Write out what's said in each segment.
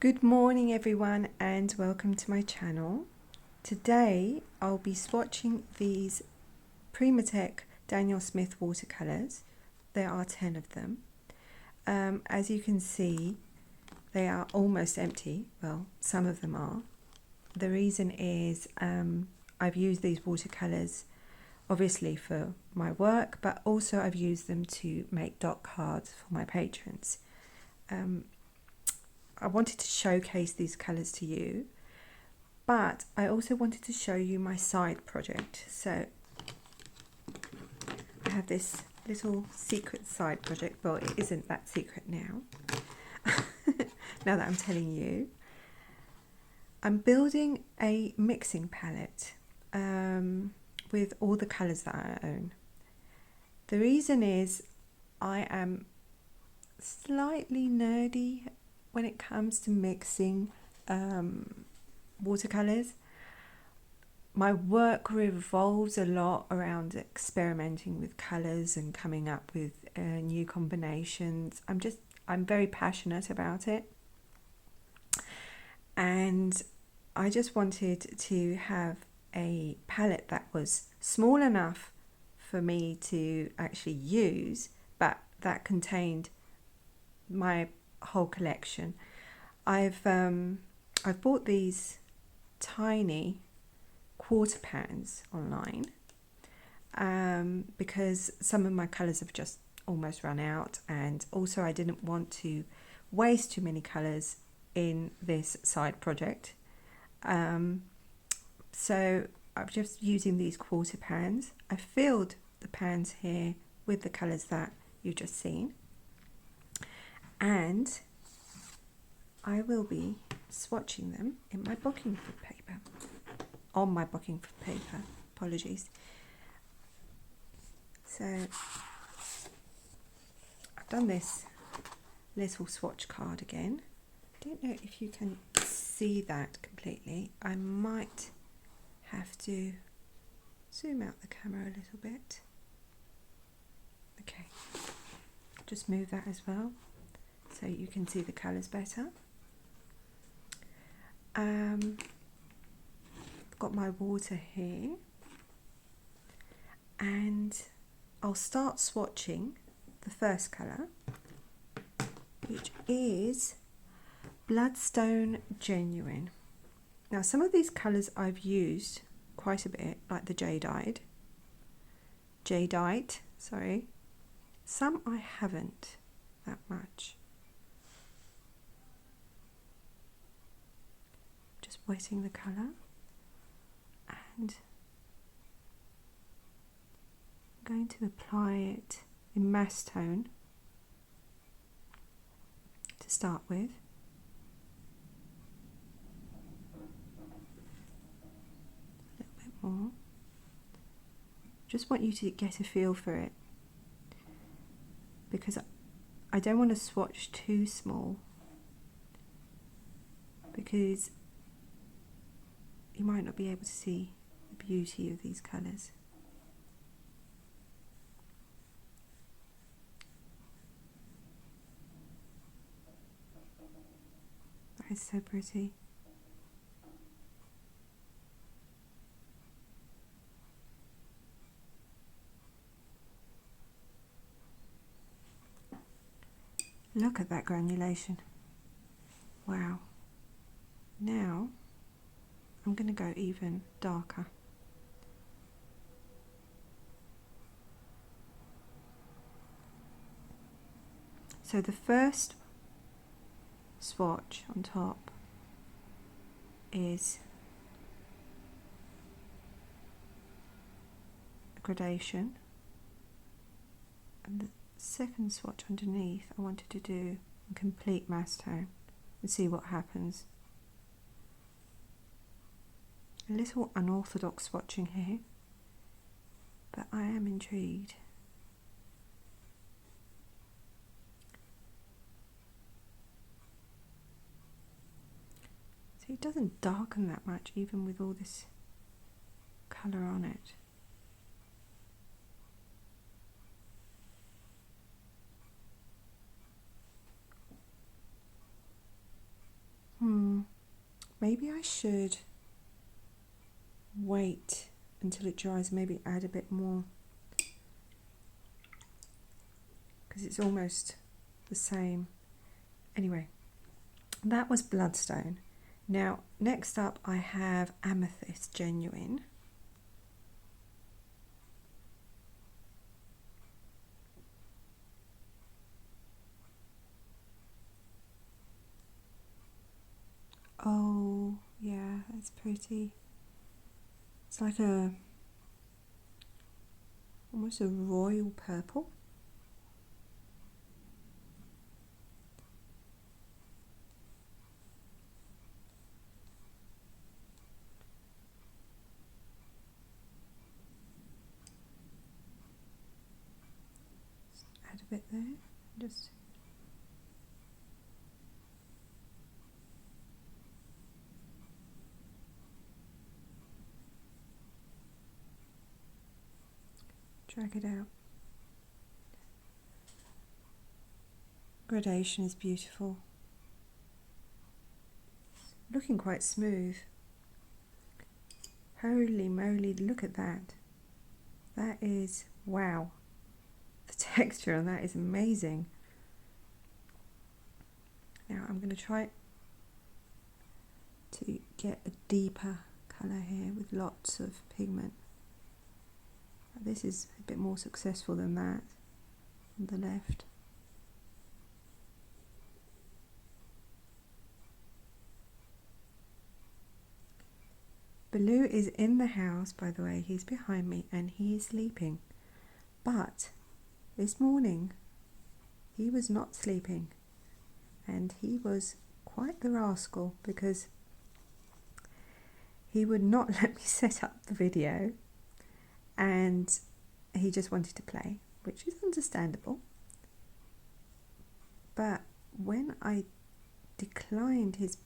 Good morning everyone and welcome to my channel. Today I'll be swatching these Primatek Daniel Smith watercolors. There are 10 of them. As you can see, they are almost empty. Well, some of them are. The reason is I've used these watercolors obviously for my work, but also I've used them to make dot cards for my patrons. I wanted to showcase these colours to you, but I also wanted to show you my side project. So I have this little secret side project. Well, it isn't that secret now. Now that I'm telling you. I'm building a mixing palette with all the colours that I own. The reason is I am slightly nerdy when it comes to mixing watercolors. My work revolves a lot around experimenting with colors and coming up with new combinations. I'm very passionate about it, and I just wanted to have a palette that was small enough for me to actually use, but that contained my whole collection. I've bought these tiny quarter pans online because some of my colors have just almost run out, and also I didn't want to waste too many colors in this side project. So I'm just using these quarter pans. I filled the pans here with the colors that you've just seen, and I will be swatching them in my Bockingford paper, on my Bockingford paper, apologies. So I've done this little swatch card again. I don't know if you can see that completely. I might have to zoom out the camera a little bit. Okay, just move that as well, so you can see the colours better. I've got my water here, and I'll start swatching the first colour, which is Bloodstone Genuine. Now, some of these colours I've used quite a bit, like the Jadeite, sorry. Some I haven't that much. Just wetting the colour, and I'm going to apply it in mass tone to start with. A little bit more. Just want you to get a feel for it, because I don't want to swatch too small, because you might not be able to see the beauty of these colours. That is so pretty. Look at that granulation. Wow. Now I'm going to go even darker. So the first swatch on top is a gradation, and the second swatch underneath I wanted to do a complete mass tone and see what happens. A little unorthodox swatching here, but I am intrigued. So it doesn't darken that much, even with all this colour on it. Maybe I should wait until it dries, maybe add a bit more, because it's almost the same. Anyway, that was Bloodstone. Now, next up I have Amethyst Genuine. Oh, yeah, that's pretty. It's like almost a royal purple. Add a bit there, just drag it out. Gradation is beautiful. Looking quite smooth. Holy moly, look at that. That is, wow. The texture on that is amazing. Now I'm going to try to get a deeper colour here with lots of pigment. This is a bit more successful than that on the left. Baloo is in the house, by the way. He's behind me and he is sleeping. But this morning he was not sleeping, and he was quite the rascal because he would not let me set up the video, and he just wanted to play, which is understandable. But when I declined his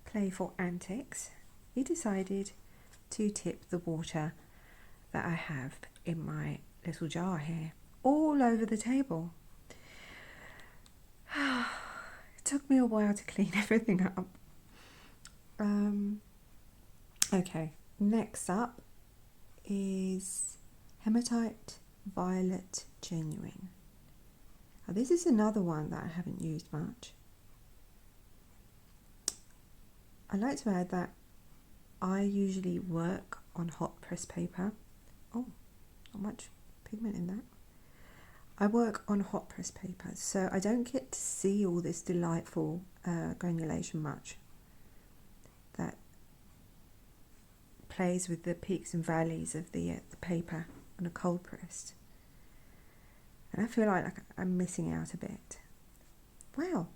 playful antics, he decided to tip the water that I have in my little jar here all over the table. It took me a while to clean everything up. Okay, next up is Hematite Violet Genuine. Now, this is another one that I haven't used much. I like to add that I usually work on hot press paper. Oh, not much pigment in that. I work on hot press paper, so I don't get to see all this delightful granulation much that plays with the peaks and valleys of the paper on a cold press. And I feel like I'm missing out a bit. Wow,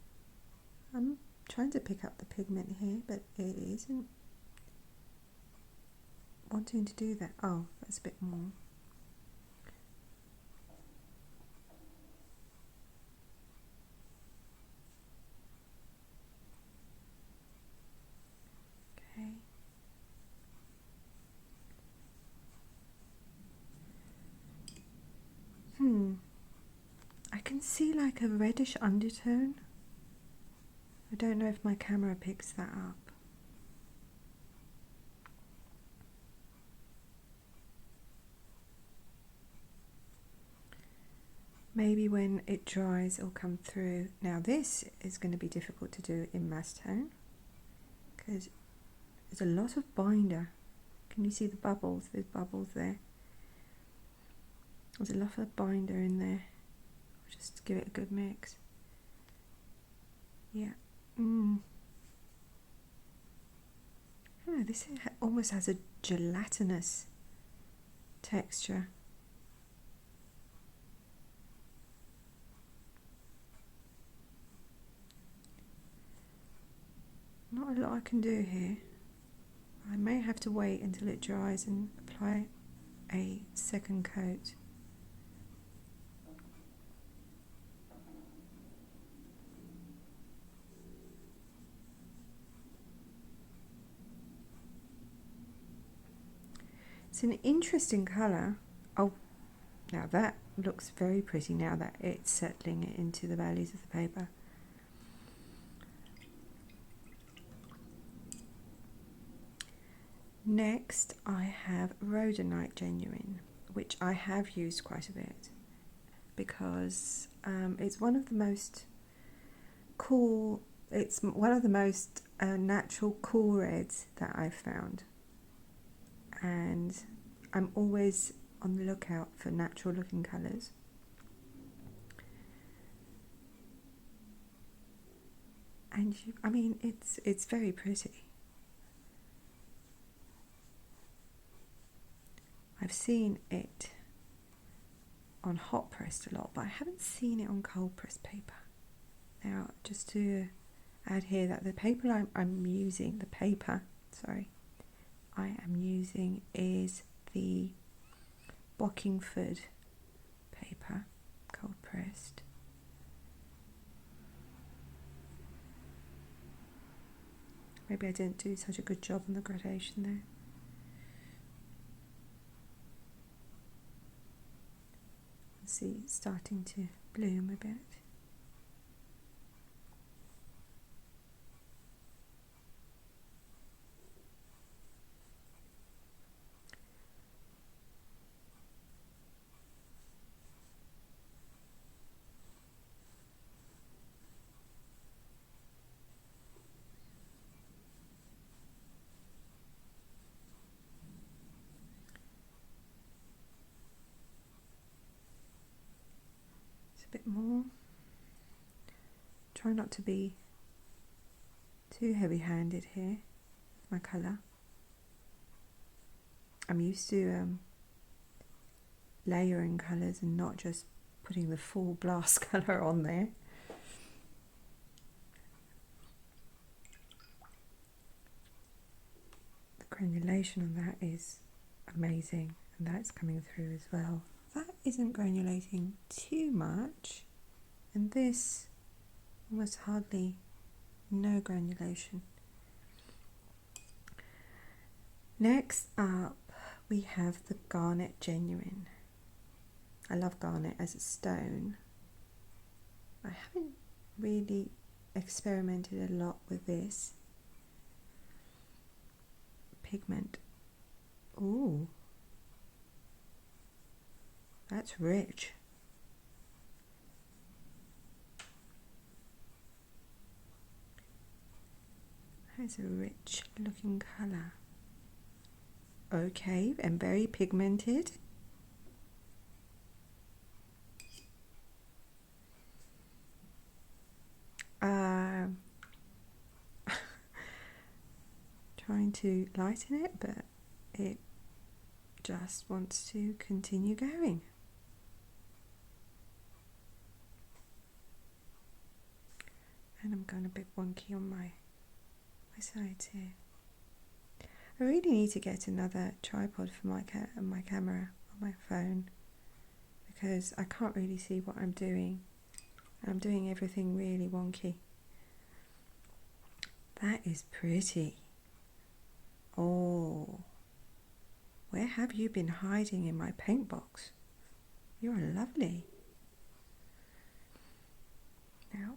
I'm trying to pick up the pigment here, but it isn't wanting to do that. Oh, that's a bit more. Okay. I can see like a reddish undertone. I don't know if my camera picks that up. Maybe when it dries it'll come through. Now this is going to be difficult to do in mass tone because there's a lot of binder. Can you see the bubbles? There's bubbles there. There's a lot of binder in there. Just give it a good mix. Yeah. I don't know, this almost has a gelatinous texture. Not a lot I can do here. I may have to wait until it dries and apply a second coat. It's an interesting colour. Oh, now that looks very pretty now that it's settling into the values of the paper. Next I have Rhodonite Genuine, which I have used quite a bit because it's one of the most cool, it's one of the most natural cool reds that I've found, and I'm always on the lookout for natural looking colours. And I mean, it's very pretty. I've seen it on hot pressed a lot, but I haven't seen it on cold pressed paper. Now, just to add here that the paper I'm using, I am using is the Bockingford paper, cold pressed. Maybe I didn't do such a good job on the gradation there. See, it's starting to bloom a bit. Bit more. Try not to be too heavy-handed here with my colour. I'm used to layering colours and not just putting the full blast colour on there. The granulation on that is amazing, and that's coming through as well. That isn't granulating too much, and this almost hardly no granulation. Next up we have the Garnet Genuine. I love garnet as a stone. I haven't really experimented a lot with this pigment. Ooh, that's rich. That's a rich looking colour. Okay, and very pigmented. Trying to lighten it, but it just wants to continue going. And I'm going a bit wonky on my sides here. I really need to get another tripod for my camera on my phone, because I can't really see what I'm doing. I'm doing everything really wonky. That is pretty. Oh, where have you been hiding in my paint box? You're lovely. Now,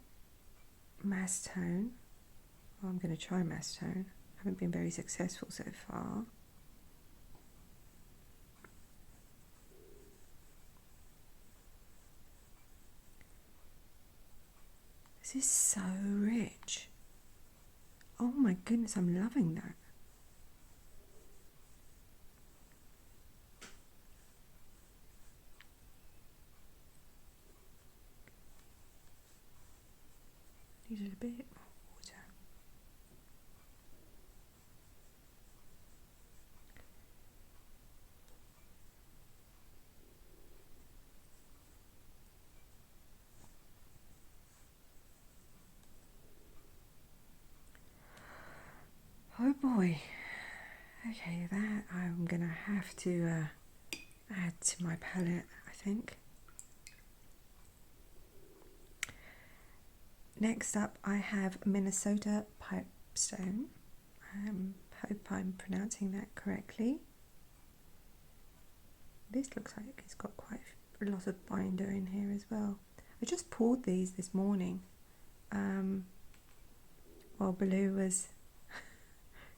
mass tone. Well, I'm going to try mass tone. I haven't been very successful so far. This is so rich. Oh my goodness, I'm loving that. Needed a bit more water. Oh boy. Okay, that I'm gonna have to add to my palette, I think. Next up I have Minnesota Pipestone. Hope I'm pronouncing that correctly. This looks like it's got quite a lot of binder in here as well. I just poured these this morning while Baloo was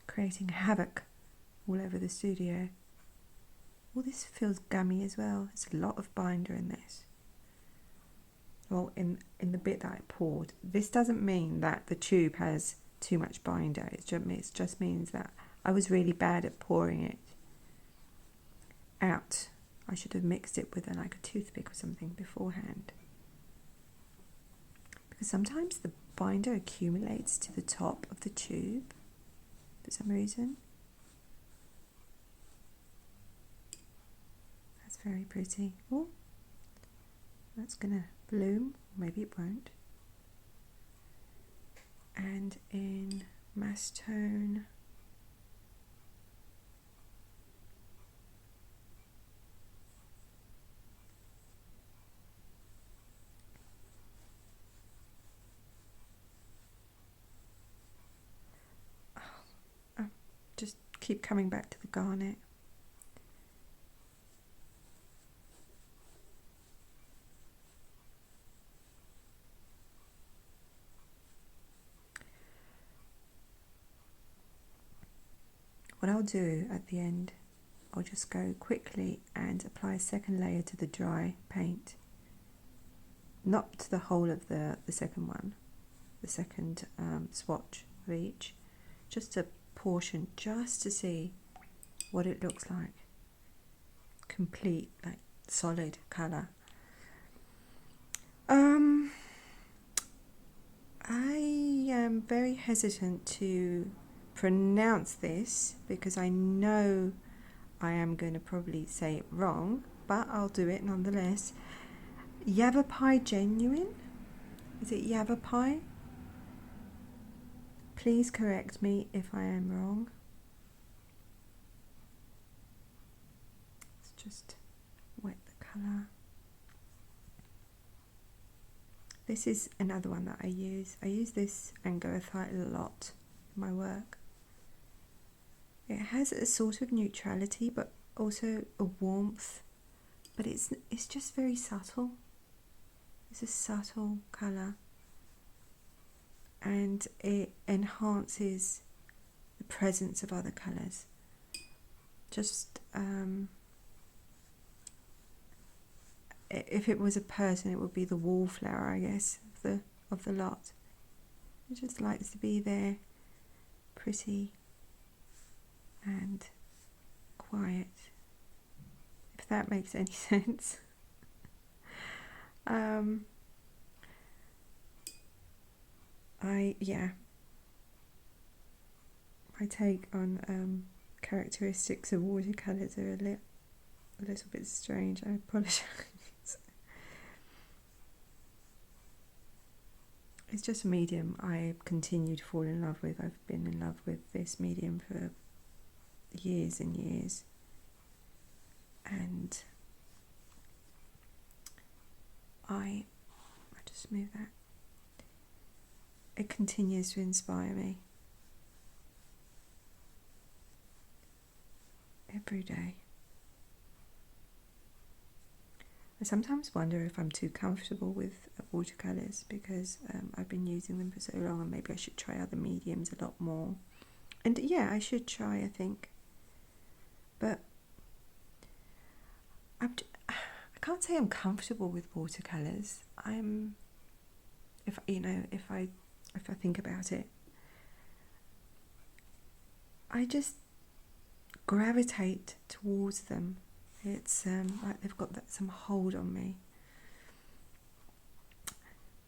creating havoc all over the studio. All this feels gummy as well. There's a lot of binder in this. Well, in the bit that I poured. This doesn't mean that the tube has too much binder. It just means that I was really bad at pouring it out. I should have mixed it with like a toothpick or something beforehand. Because sometimes the binder accumulates to the top of the tube for some reason. That's very pretty. Oh, that's gonna bloom. Maybe it won't. And in Mass Tone, just keep coming back to the garnet. What I'll do at the end, I'll just go quickly and apply a second layer to the dry paint. Not to the whole of the second one, the second swatch of each, just a portion, just to see what it looks like. Complete, like solid colour. I am very hesitant to pronounce this because I know I am going to probably say it wrong, but I'll do it nonetheless. Yavapai Genuine? Is it Yavapai? Please correct me if I am wrong. Let's just wet the colour. This is another one that I use. I use this Angoethite a lot in my work. It has a sort of neutrality, but also a warmth. But it's just very subtle. It's a subtle colour, and it enhances the presence of other colours. Just if it was a person, it would be the wallflower, I guess, of the lot. It just likes to be there, pretty and quiet, if that makes any sense. My take on characteristics of watercolours are a little bit strange. I apologise. It's just a medium I continue to fall in love with. I've been in love with this medium for years and years, and I just move that. It continues to inspire me every day. I sometimes wonder if I'm too comfortable with watercolours because I've been using them for so long, and maybe I should try other mediums a lot more. And yeah, I should try, I think. But I can't say I'm comfortable with watercolours. If I think about it, I just gravitate towards them. It's like they've got some hold on me.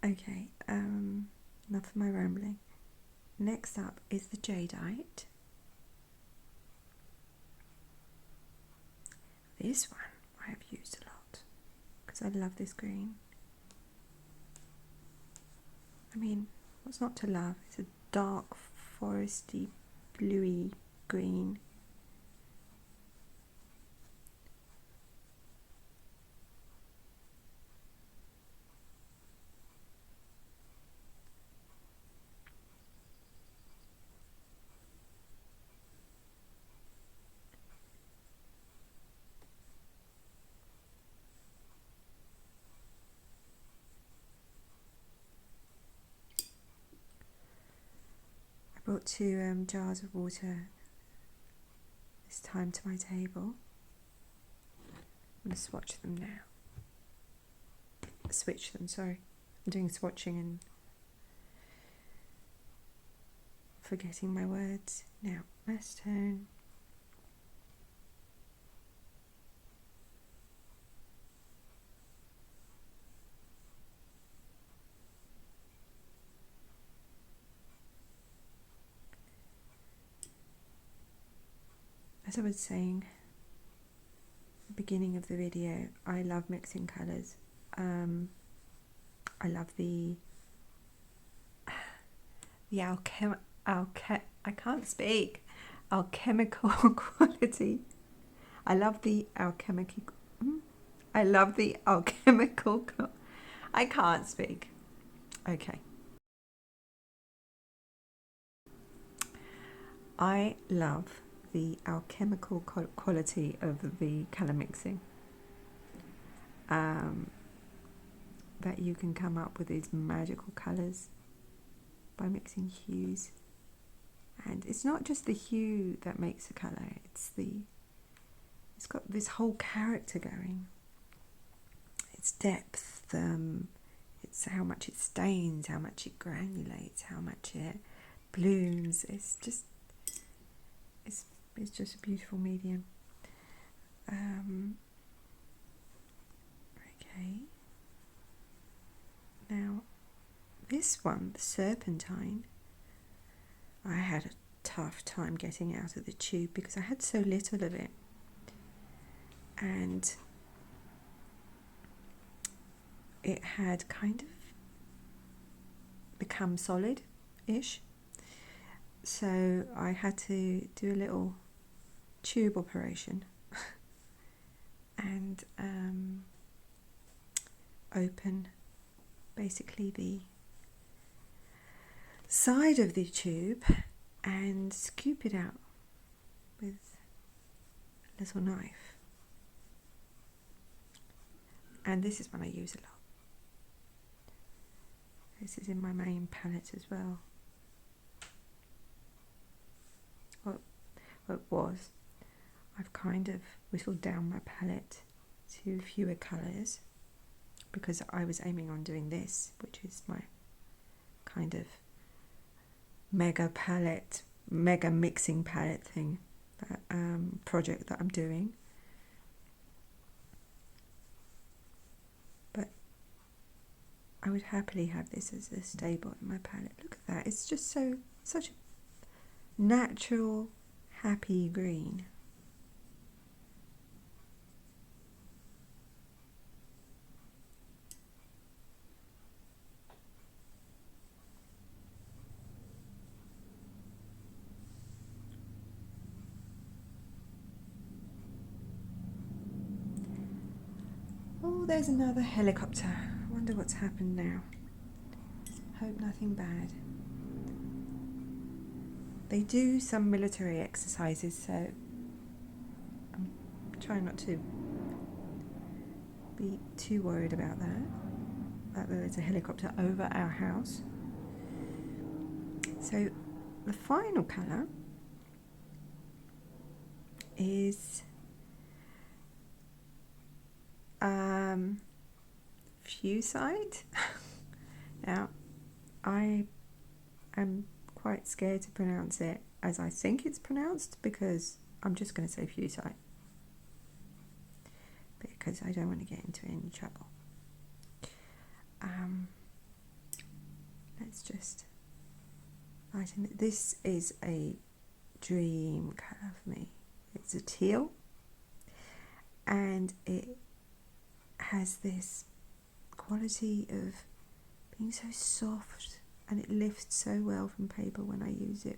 Okay, enough of my rambling. Next up is the jadeite. This one I have used a lot because I love this green. I mean, what's not to love? It's a dark foresty bluey green. I brought 2 jars of water. This this time to my table. I'm going to swatch them now. Switch them, sorry. I'm doing swatching and forgetting my words. Now, mass tone. As I was saying at the beginning of the video, I love mixing colours. I love the I can't speak. Alchemical quality. I love the alchemical. I can't speak. Okay. I love the alchemical quality of the colour mixing. That you can come up with these magical colours by mixing hues. And it's not just the hue that makes a colour, it's got this whole character going. It's depth, it's how much it stains, how much it granulates, how much it blooms. It's just a beautiful medium. Okay. Now, this one, the Serpentine, I had a tough time getting out of the tube because I had so little of it. And it had kind of become solid-ish. So I had to do a little tube operation and open basically the side of the tube and scoop it out with a little knife. And this is one I use a lot. This is in my main palette as well. Well, it was. I've kind of whittled down my palette to fewer colours because I was aiming on doing this, which is my kind of mega mixing palette thing, that project that I'm doing. But I would happily have this as a staple in my palette. Look at that, it's just such a natural, happy green. Oh, there's another helicopter. I wonder what's happened now. Hope nothing bad. They do some military exercises, so I'm trying not to be too worried about that there's a helicopter over our house. So the final colour is Fusite. Now, I am quite scared to pronounce it as I think it's pronounced because I'm just going to say Fusite because I don't want to get into any trouble. Let's just lighten it. This is a dream colour for me. It's a teal and it has this quality of being so soft and it lifts so well from paper when I use it.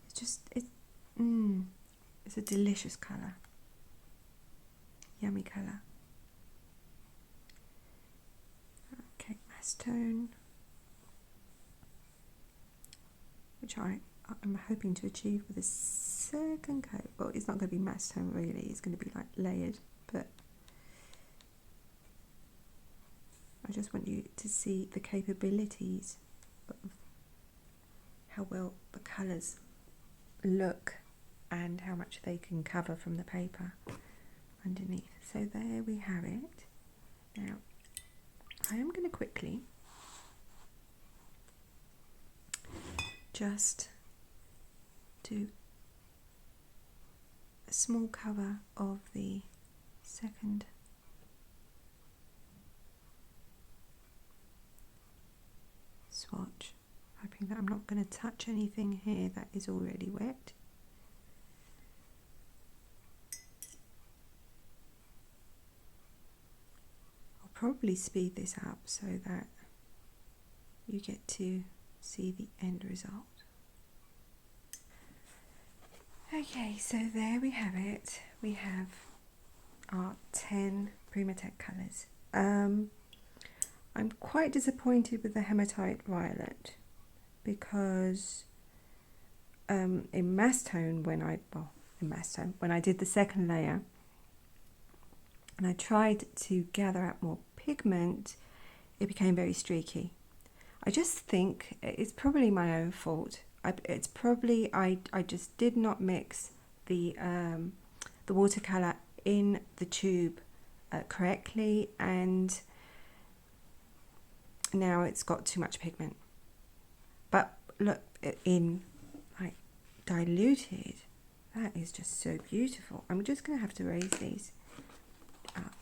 It's just, it's a delicious colour. Yummy colour. Okay, mass tone, which I'm hoping to achieve with a second coat. Well, it's not going to be mass tone really, it's going to be like layered, but I just want you to see the capabilities of how well the colours look and how much they can cover from the paper underneath. So there we have it. Now I am going to quickly just do a small cover of the second swatch, hoping that I'm not going to touch anything here that is already wet. I'll probably speed this up so that you get to see the end result. Okay, so there we have it. We have our 10 Primatek colours. I'm quite disappointed with the hematite violet because in mass tone when I did the second layer and I tried to gather up more pigment, it became very streaky. I just think it's probably my own fault. It's probably I just did not mix the watercolor in the tube correctly, and now it's got too much pigment. But look, in like diluted, that is just so beautiful. I'm just going to have to raise these up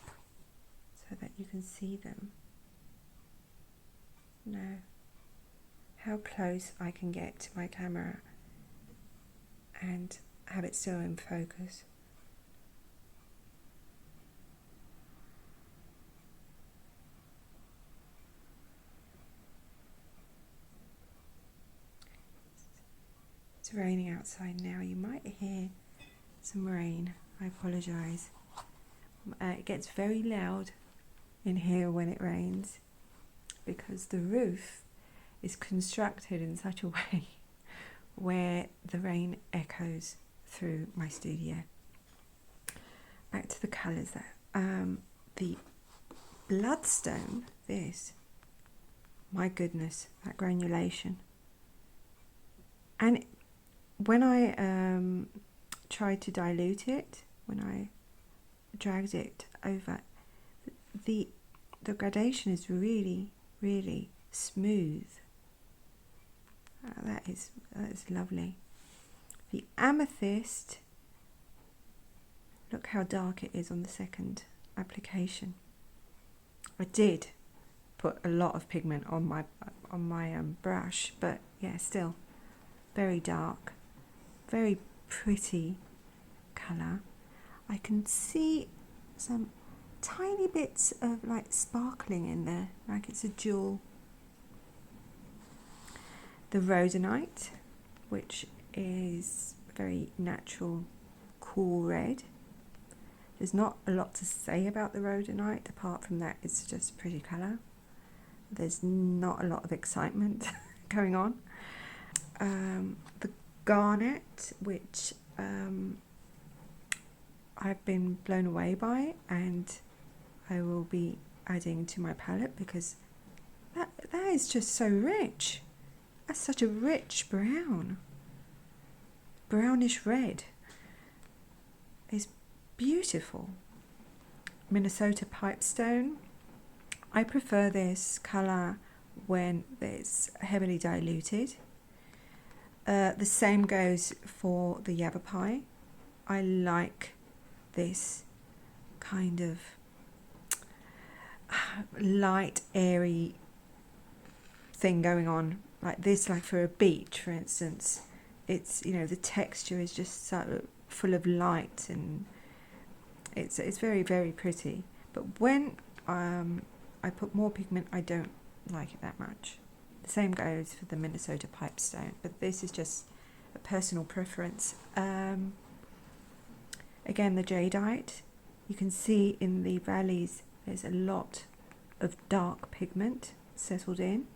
so that you can see them. Now, how close I can get to my camera and have it still in focus. It's raining outside now. You might hear some rain. I apologise. It gets very loud in here when it rains because the roof is constructed in such a way where the rain echoes through my studio. Back to the colours though. The bloodstone, my goodness, that granulation. And when I tried to dilute it, when I dragged it over, the gradation is really, really smooth. That is lovely. The amethyst, look how dark it is on the second application. I did put a lot of pigment on my brush, but yeah, still very dark, very pretty colour. I can see some tiny bits of like sparkling in there, like it's a jewel. The rhodonite, which is very natural, cool red. There's not a lot to say about the rhodonite, apart from that it's just a pretty colour. There's not a lot of excitement going on. The garnet, which I've been blown away by, and I will be adding to my palette because that is just so rich. That's such a rich brown, brownish red. It's beautiful. Minnesota pipestone. I prefer this colour when it's heavily diluted. The same goes for the yavapai. I like this kind of light, airy thing going on like this, like for a beach, for instance. It's, you know, the texture is just so full of light, and it's very, very pretty. But when I put more pigment, I don't like it that much. The same goes for the Minnesota pipestone, but this is just a personal preference. Again, the jadeite, you can see in the valleys there's a lot of dark pigment settled in,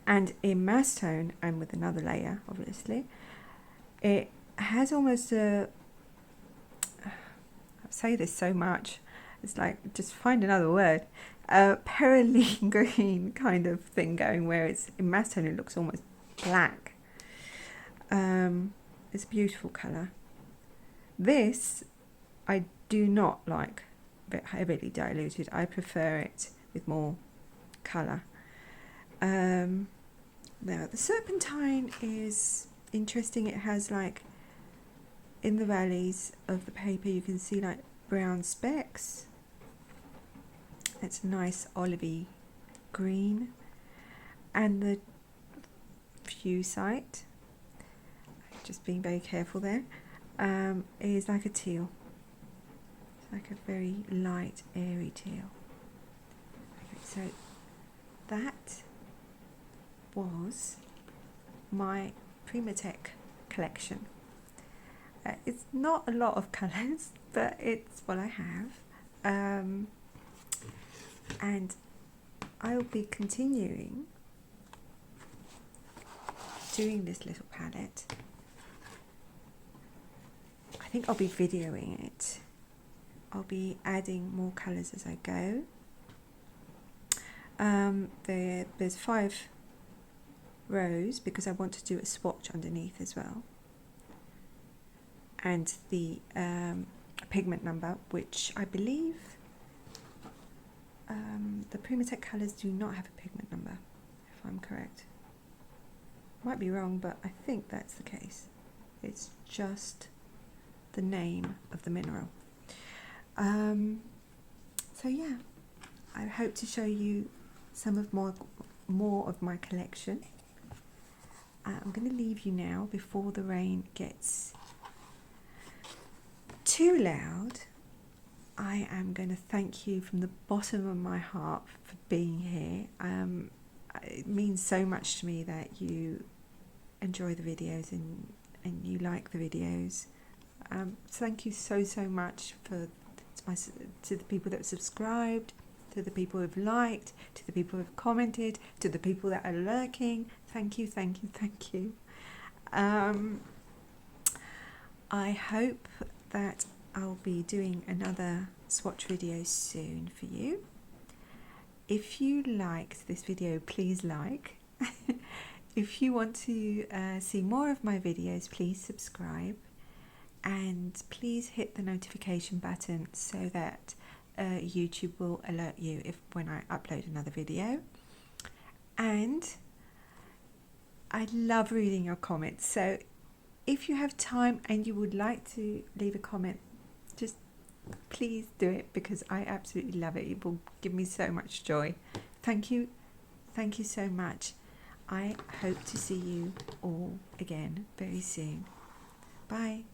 and in mass tone and with another layer, obviously, it has almost a, I say this so much, it's like, just find another word, perylene green kind of thing going, where it's in mass tone it looks almost black. It's a beautiful colour. This I do not like a bit heavily diluted. I prefer it with more colour. Now the serpentine is interesting. It has like, in the valleys of the paper you can see like brown specks. It's nice olivey green, and the fusite, just being very careful there, is like a teal. It's like a very light airy teal. Okay, so that was my Primatek collection. It's not a lot of colours, but it's what I have, and I'll be continuing doing this little palette. I think I'll be videoing it. I'll be adding more colours as I go. There's 5 rows because I want to do a swatch underneath as well, and the pigment number, which I believe the Primatek colours do not have a pigment number, if I'm correct. Might be wrong, but I think that's the case. It's just the name of the mineral. So yeah, I hope to show you some of more of my collection. I'm going to leave you now before the rain gets too loud. I am going to thank you from the bottom of my heart for being here. It means so much to me that you enjoy the videos and you like the videos. Thank you so much to the people that have subscribed, to the people who have liked, to the people who have commented, to the people that are lurking. Thank you. I hope that I'll be doing another swatch video soon for you. If you liked this video, please like. If you want to see more of my videos, please subscribe, and please hit the notification button so that YouTube will alert you when I upload another video. And I love reading your comments, so if you have time and you would like to leave a comment, just please do it, because I absolutely love it. It will give me so much joy. Thank you so much. I hope to see you all again very soon. Bye.